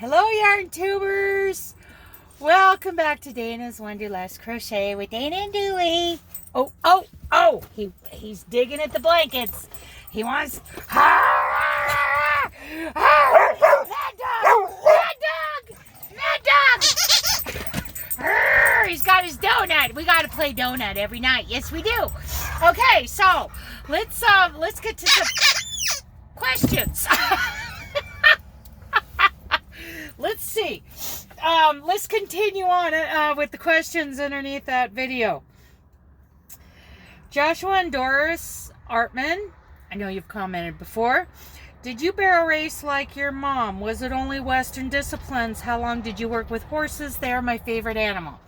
Hello, yarn tubers. Welcome back to Dana's Wonderlust Crochet with Dana and Dewey. Oh, he's digging at the blankets. He wants... Mad dog! He's got his donut. We got to play donut every night. Yes, we do. Okay, so let's get to some questions. Let's see. Let's continue on with the questions underneath that video. Joshua and Doris Artman, I know you've commented before. Did you barrel race like your mom? Was it only Western disciplines? How long did you work with horses? They're my favorite animal.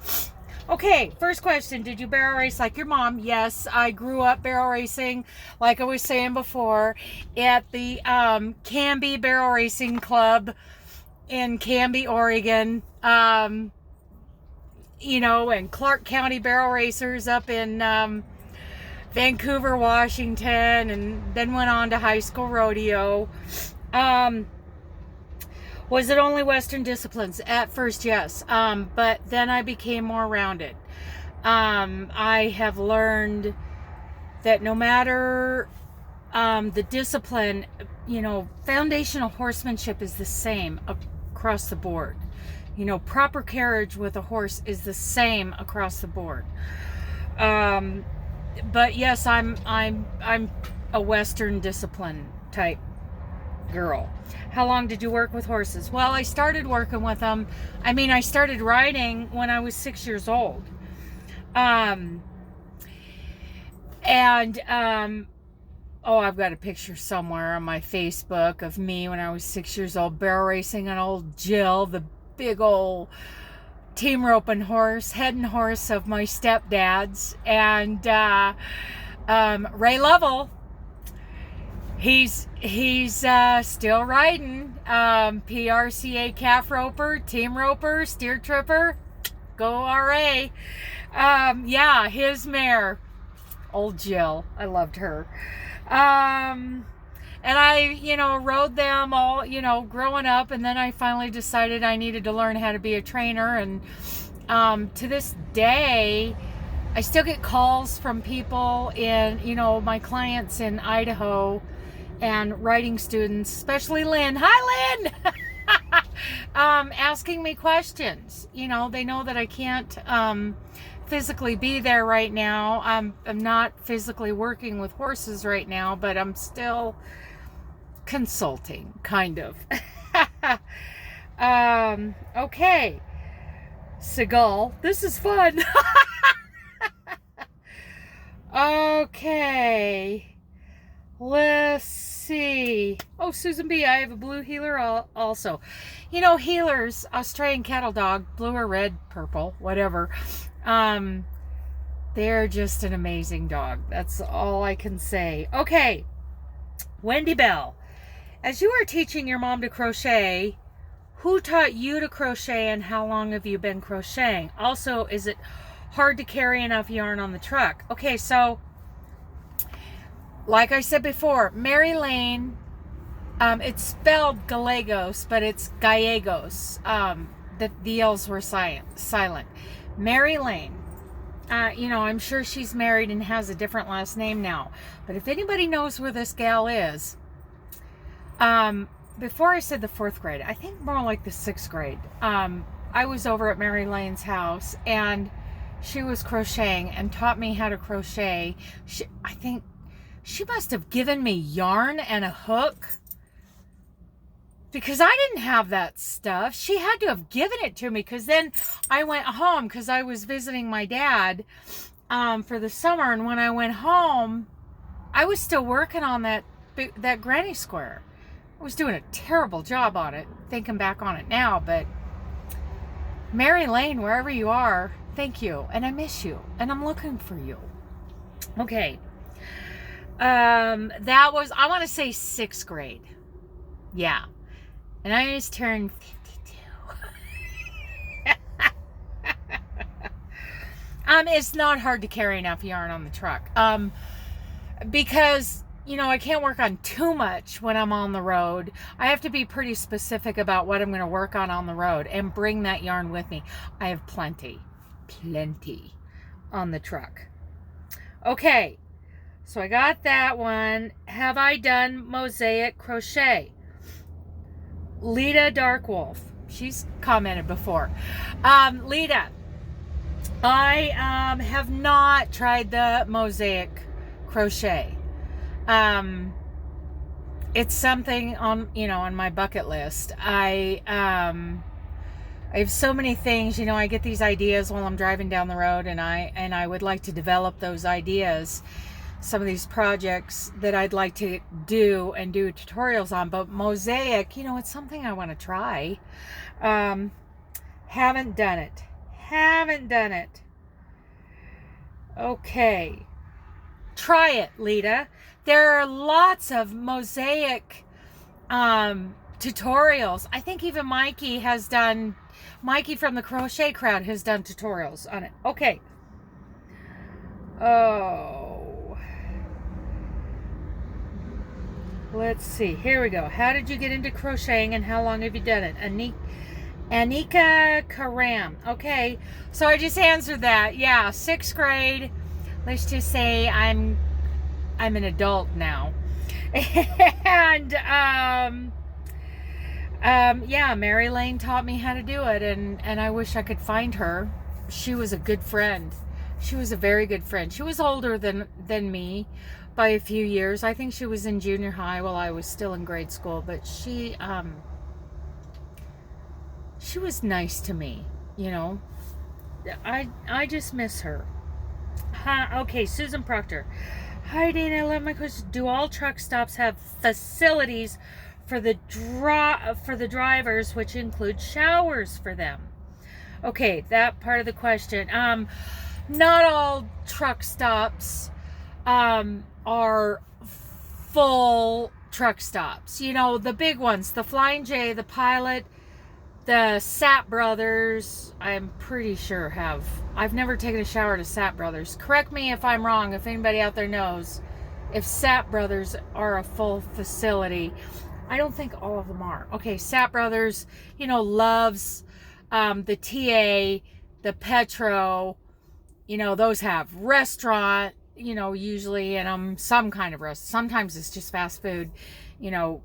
Okay, first question. Did you barrel race like your mom? Yes, I grew up barrel racing, like I was saying before, at the Canby Barrel Racing Club in Canby, Oregon. And Clark County Barrel Racers up in Vancouver, Washington, and then went on to high school rodeo. Was it only Western disciplines? At first, yes. But then I became more rounded. I have learned that no matter the discipline, foundational horsemanship is the same across the board. Proper carriage with a horse is the same across the board. But yes, I'm a Western discipline type girl. How long did you work with horses? Well, I started working with them. I started riding when I was 6 years old. I've got a picture somewhere on my Facebook of me when I was 6 years old barrel racing on old Jill, the big old team roping horse, heading horse of my stepdad's, and Ray Lovell. He's still riding. PRCA calf roper, team roper, steer tripper. Go RA. His mare, old Jill. I loved her. And I, rode them all, growing up, and then I finally decided I needed to learn how to be a trainer. And to this day, I still get calls from people in, my clients in Idaho and writing students, especially Lynn. Hi, Lynn! Asking me questions. They know that I can't physically be there right now. I'm not physically working with horses right now, but I'm still consulting, kind of. Okay. Seagull, this is fun. Okay. Let's see. Oh, Susan B., I have a blue healer also. Healers, Australian cattle dog, blue or red, purple, whatever. They're just an amazing dog. That's all I can say. Okay. Wendy Bell. As you are teaching your mom to crochet, who taught you to crochet and how long have you been crocheting? Also, is it hard to carry enough yarn on the truck? Okay, so like I said before, Mary Lane, it's spelled Gallegos, but it's Gallegos. The L's were silent. Mary Lane. I'm sure she's married and has a different last name now. But if anybody knows where this gal is, before I said the 4th grade, I think more like the 6th grade, I was over at Mary Lane's house and she was crocheting and taught me how to crochet. I think she must have given me yarn and a hook, because I didn't have that stuff. She had to have given it to me, because then I went home because I was visiting my dad for the summer, and when I went home, I was still working on that granny square. I was doing a terrible job on it, thinking back on it now, but Mary Lane, wherever you are, thank you, and I miss you, and I'm looking for you. Okay. That was, I want to say 6th grade. Yeah. And I just turned 52. It's not hard to carry enough yarn on the truck. Because you know, I can't work on too much when I'm on the road. I have to be pretty specific about what I'm going to work on the road and bring that yarn with me. I have plenty on the truck. Okay, so I got that one. Have I done Mosaic crochet? Lita Darkwolf, she's commented before. Lita, I have not tried the Mosaic crochet. It's something on, you know, on my bucket list. I have so many things, you know, I get these ideas while I'm driving down the road, and I would like to develop those ideas, some of these projects that I'd like to do and do tutorials on. But Mosaic, you know, it's something I want to try. Haven't done it. Okay, try it, Lita. There are lots of Mosaic tutorials. I think even Mikey from the Crochet Crowd has done tutorials on it. Okay. Oh. Let's see. Here we go. How did you get into crocheting and how long have you done it? Anika Karam. Okay. So I just answered that. Yeah, 6th grade. Let's just say I'm an adult now. And yeah, Mary Lane taught me how to do it, and I wish I could find her. She was a good friend. She was a very good friend. She was older than me by a few years. I think she was in junior high while I was still in grade school, but she was nice to me, you know. I just miss her. Okay, Susan Proctor. Hi, Dana. I love my question. Do all truck stops have facilities for the drivers, which include showers for them? Okay, that part of the question. Not all truck stops are full truck stops. You know, the big ones, the Flying J, the Pilot, the Sapp Brothers, I'm pretty sure have. I've never taken a shower to Sapp Brothers. Correct me if I'm wrong, if anybody out there knows if Sapp Brothers are a full facility. I don't think all of them are. Okay, Sapp Brothers, you know, Loves, the TA, the Petro, you know, those have restaurant, you know, usually, and some kind of restaurant. Sometimes it's just fast food, you know,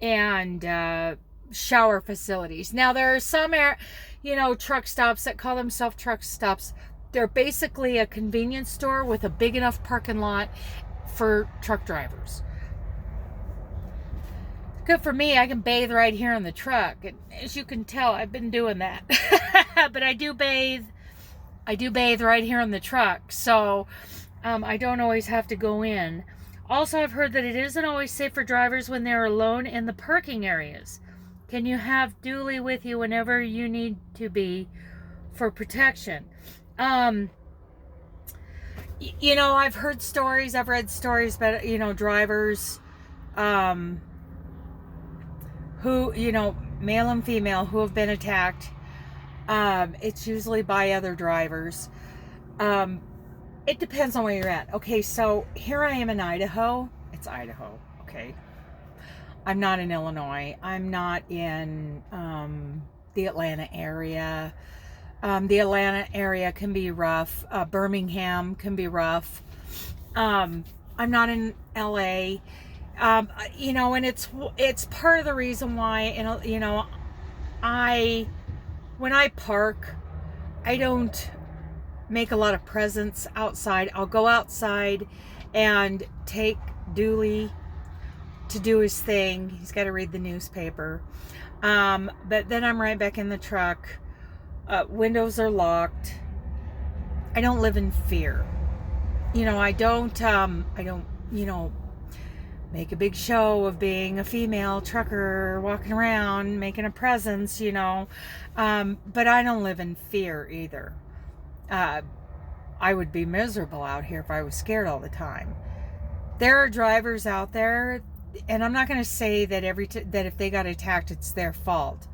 and shower facilities. Now there are some, you know, truck stops that call themselves truck stops. They're basically a convenience store with a big enough parking lot for truck drivers. Good for me. I can bathe right here in the truck. And as you can tell, I've been doing that. But I do bathe right here in the truck. So I don't always have to go in. Also, I've heard that it isn't always safe for drivers when they're alone in the parking areas. Can you have Dooley with you whenever you need to be for protection? You know, I've heard stories, I've read stories about, you know, drivers who, you know, male and female, who have been attacked. It's usually by other drivers. It depends on where you're at. Okay, so here I am in Idaho. It's Idaho, okay? I'm not in Illinois. I'm not in the Atlanta area. The Atlanta area can be rough. Birmingham can be rough. I'm not in LA. You know, and it's part of the reason why, you know, when I park, I don't make a lot of presence outside. I'll go outside and take Dooley to do his thing. He's got to read the newspaper. But then I'm right back in the truck. Windows are locked. I don't live in fear. You know, I don't, you know, make a big show of being a female trucker walking around, making a presence, you know. But I don't live in fear either. I would be miserable out here if I was scared all the time. There are drivers out there, and I'm not going to say that that if they got attacked, it's their fault.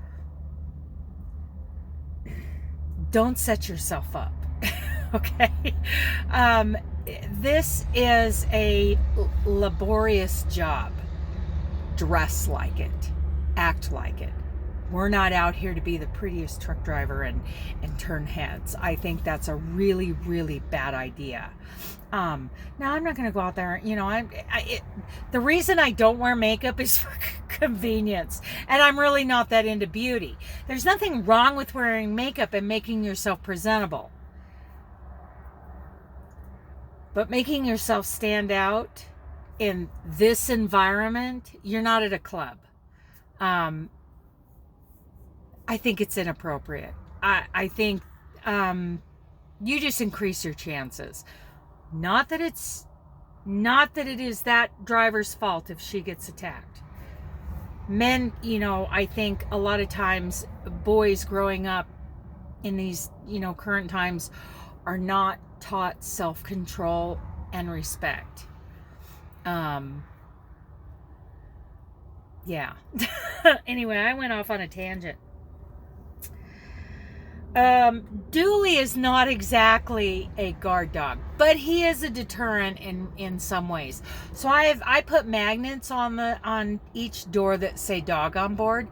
Don't set yourself up, okay? this is a laborious job. Dress like it, act like it. We're not out here to be the prettiest truck driver and turn heads. I think that's a really, really bad idea. Now I'm not going to go out there, the reason I don't wear makeup is for convenience, and I'm really not that into beauty. There's nothing wrong with wearing makeup and making yourself presentable, but making yourself stand out in this environment, you're not at a club. I think it's inappropriate. I think you just increase your chances. Not that it is that driver's fault if she gets attacked. Men, I think a lot of times boys growing up in these, current times are not taught self-control and respect. Yeah. Anyway, I went off on a tangent. Dooley is not exactly a guard dog, but he is a deterrent in some ways. So I put magnets on each door that say dog on board,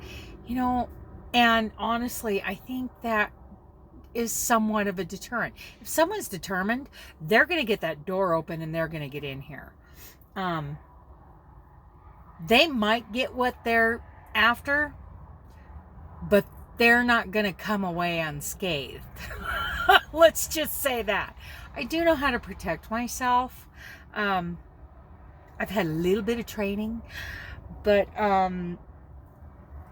and honestly, I think that is somewhat of a deterrent. If someone's determined, they're going to get that door open and they're going to get in here. They might get what they're after, but they're not going to come away unscathed. Let's just say that. I do know how to protect myself. I've had a little bit of training, but and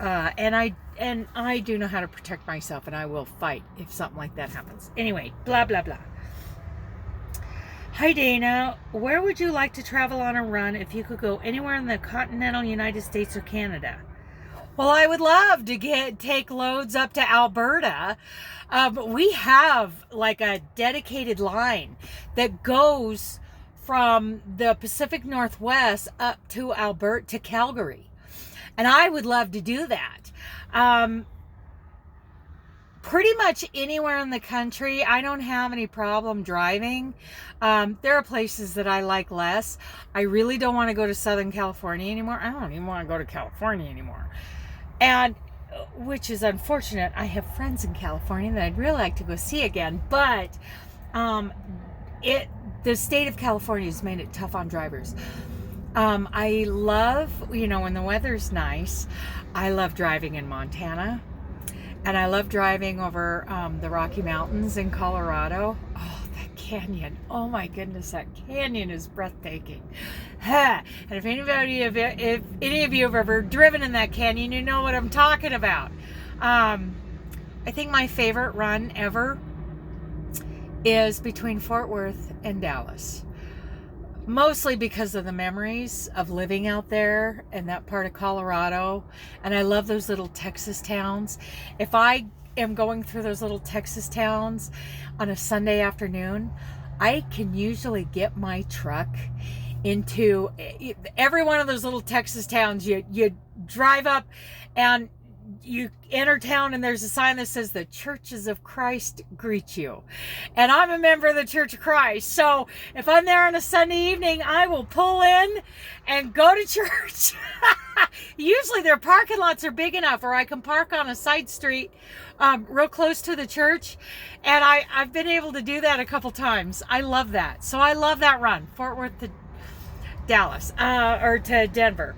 I do know how to protect myself, and I will fight if something like that happens. Anyway, blah blah blah. Hi Dana, where would you like to travel on a run if you could go anywhere in the continental United States or Canada? Well, I would love to take loads up to Alberta. We have like a dedicated line that goes from the Pacific Northwest up to Alberta to Calgary. And I would love to do that. Pretty much anywhere in the country. I don't have any problem driving. There are places that I like less. I really don't want to go to Southern California anymore. I don't even want to go to California anymore. And which is unfortunate. I have friends in California that I'd really like to go see again, but the state of California has made it tough on drivers. I love, when the weather's nice, I love driving in Montana, and I love driving over the Rocky Mountains in Colorado. Oh, that canyon. Oh my goodness, that canyon is breathtaking. And if any of you have ever driven in that canyon, you know what I'm talking about. I think my favorite run ever is between Fort Worth and Dallas. Mostly because of the memories of living out there in that part of Colorado. And I love those little Texas towns. If I am going through those little Texas towns on a Sunday afternoon, I can usually get my truck into every one of those little Texas towns. You drive up and you enter town, and there's a sign that says the Churches of Christ greet you. And I'm a member of the Church of Christ. So if I'm there on a Sunday evening, I will pull in and go to church. Usually their parking lots are big enough, or I can park on a side street real close to the church. And I've been able to do that a couple times. I love that. So I love that run, Fort Worth to Dallas, or to Denver.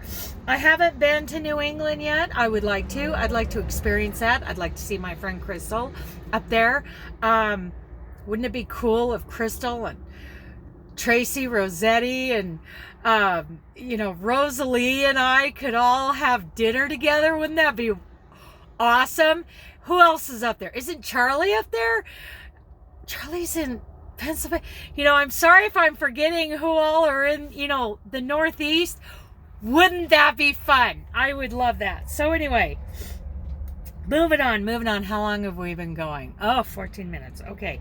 I haven't been to New England yet. I would like to. I'd like to experience that. I'd like to see my friend Crystal up there. Wouldn't it be cool if Crystal and Tracy Rossetti and Rosalie and I could all have dinner together? Wouldn't that be awesome? Who else is up there? Isn't Charlie up there? Charlie's in Pennsylvania. I'm sorry if I'm forgetting who all are in, the Northeast. Wouldn't that be fun? I would love that. So anyway, moving on. How long have we been going? Oh, 14 minutes. Okay.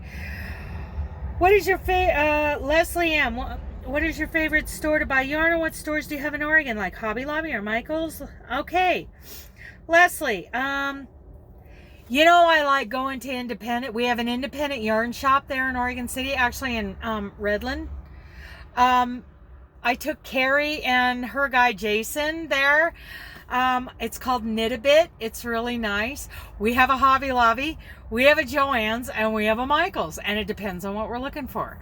What is your Leslie M. What is your favorite store to buy yarn, or what stores do you have in Oregon, like Hobby Lobby or Michael's? Okay. Leslie, I like going to independent. We have an independent yarn shop there in Oregon City, actually in Redland. I took Carrie and her guy Jason there. It's called Knit a Bit. It's really nice. We have a Hobby Lobby, we have a Joann's, and we have a Michael's, and it depends on what we're looking for.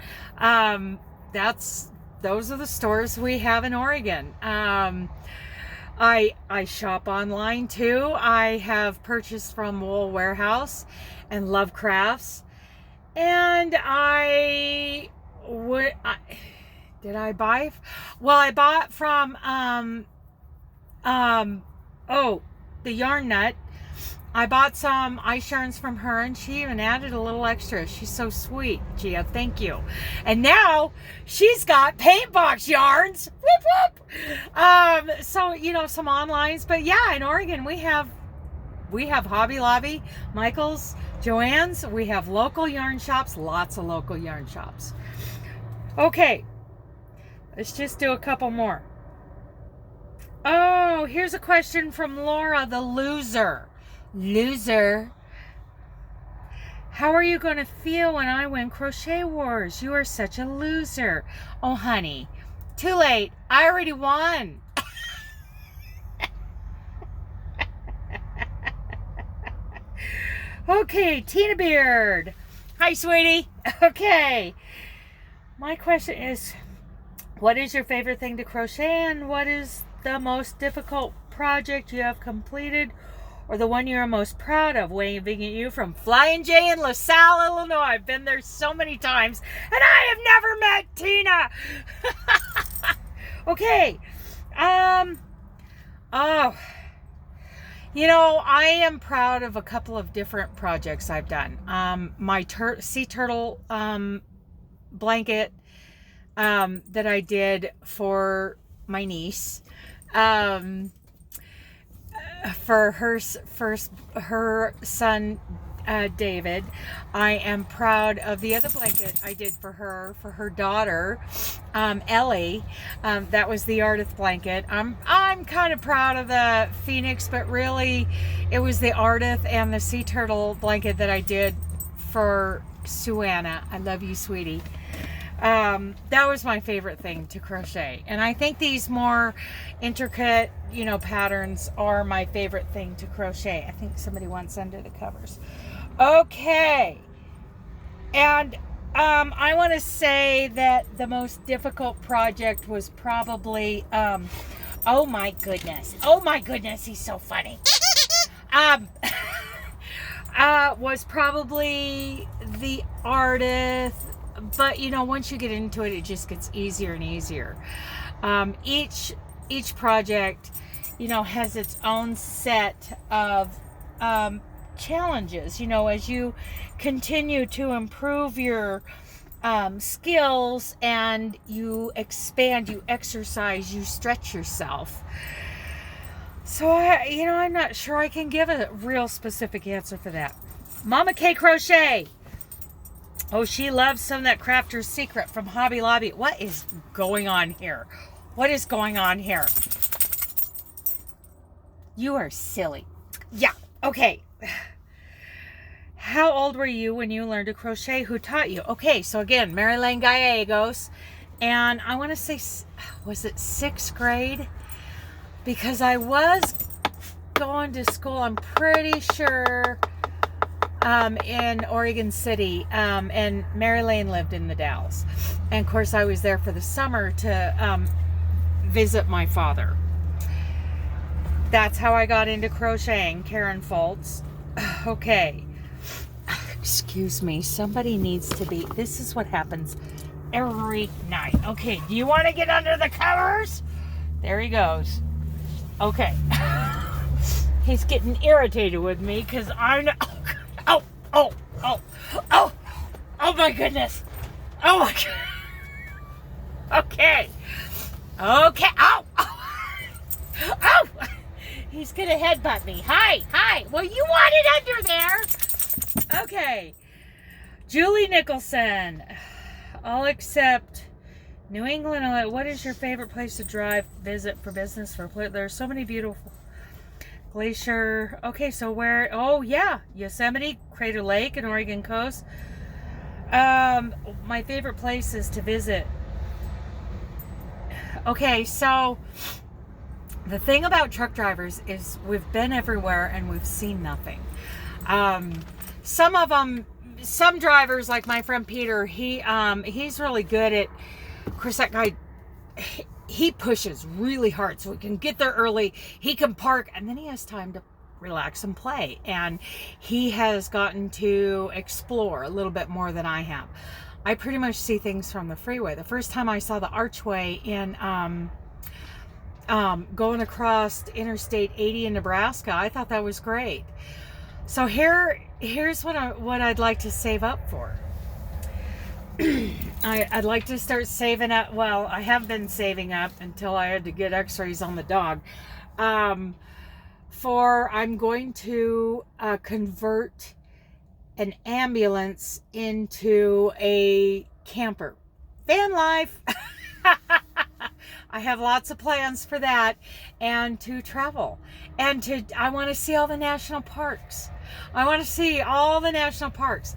Those are the stores we have in Oregon. I shop online too. I have purchased from Wool Warehouse and Love Crafts, and did I buy? Well, I bought from the Yarn Nut. I bought some ice yarns from her, and she even added a little extra. She's so sweet, Gia. Thank you. And now she's got paint box yarns. Whoop whoop. So some onlines, but yeah, in Oregon we have Hobby Lobby, Michael's, Joann's. We have local yarn shops. Lots of local yarn shops. Okay, let's just do a couple more. Oh, here's a question from Laura, the loser. Loser. How are you going to feel when I win Crochet Wars? You are such a loser. Oh, honey. Too late. I already won. Okay, Tina Beard. Hi, sweetie. Okay. My question is, what is your favorite thing to crochet, and what is the most difficult project you have completed, or the one you're most proud of? Waving at you from Flying J in LaSalle, Illinois. I've been there so many times, and I have never met Tina. Okay. I am proud of a couple of different projects I've done. My sea turtle blanket that I did for my niece. For her son David. I am proud of the other blanket I did for her daughter Ellie. That was the Ardith blanket. I'm kind of proud of the Phoenix, but really it was the Ardith and the sea turtle blanket that I did for Suanna. I love you, sweetie. That was my favorite thing to crochet, and I think these more intricate patterns are my favorite thing to crochet. I think somebody wants under the covers. Okay, and I want to say that the most difficult project was probably oh my goodness, he's so funny. Was probably the Ardith. But once you get into it, it just gets easier and easier. Each project has its own set of challenges. As you continue to improve your skills, and you expand, you exercise, you stretch yourself. So I'm not sure I can give a real specific answer for that. Mama K Crochet. Oh, she loves some of that Crafter's Secret from Hobby Lobby. What is going on here? What is going on here? You are silly. Yeah, okay. How old were you when you learned to crochet? Who taught you? Okay, so again, Marilyn Gallegos. And I want to say, was it 6th grade? Because I was going to school, I'm pretty sure, in Oregon City, and Mary Lane lived in the Dalles, and of course I was there for the summer to visit my father. That's how I got into crocheting. Karen Foltz. Okay, excuse me, somebody needs to be, this is what happens every night. Okay, do you want to get under the covers? There he goes. Okay. He's getting irritated with me because I'm not, oh my goodness. Oh my god. Okay. Ow. Oh. He's gonna headbutt me. Hi. Well, you want it under there. Okay. Julie Nicholson. I'll accept New England. What is your favorite place to visit for business? There's so many beautiful. Glacier. Okay, so where? Oh yeah, Yosemite, Crater Lake, and Oregon coast. My favorite places to visit Okay, so the thing about truck drivers is we've been everywhere and we've seen nothing. Some of them, some drivers like my friend Peter, he's really good at, of course, that guy, he pushes really hard so he can get there early, he can park, and then he has time to relax and play. And he has gotten to explore a little bit more than I have. I pretty much see things from the freeway. The first time I saw the archway in going across Interstate 80 in Nebraska, I thought that was great. So here's what I'd like to save up for. I'd like to start saving up. Well, I have been saving up until I had to get x-rays on the dog. I'm going to convert an ambulance into a camper. Van life. I have lots of plans for that, and to travel, and I want to see all the national parks. I want to see all the national parks,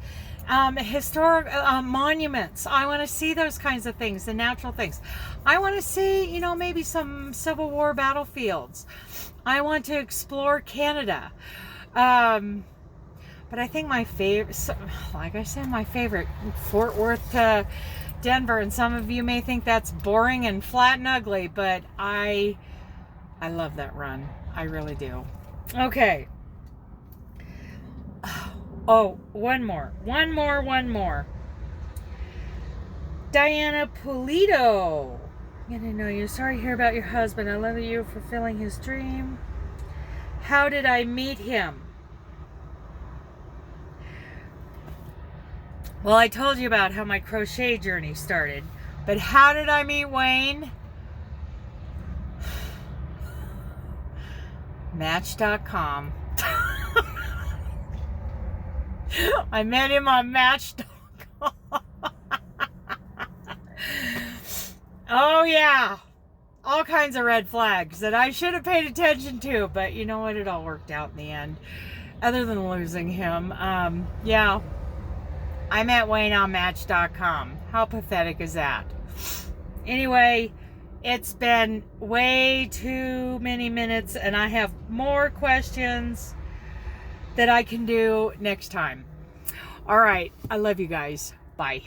historic monuments. I want to see those kinds of things, the natural things. I want to see, maybe some Civil War battlefields. I want to explore Canada. But I think my favorite, like I said, my favorite, Fort Worth to Denver, and some of you may think that's boring and flat and ugly, but I love that run. I really do. Okay. Oh, one more. Diana Pulido. I didn't know you. Sorry to hear about your husband. I love you for fulfilling his dream. How did I meet him? Well, I told you about how my crochet journey started, but how did I meet Wayne? Match.com. I met him on Match.com. Oh yeah, all kinds of red flags that I should have paid attention to, but you know what? It all worked out in the end, other than losing him. Yeah. I met Wayne on Match.com. How pathetic is that? Anyway, it's been way too many minutes, and I have more questions that I can do next time. All right. I love you guys. Bye.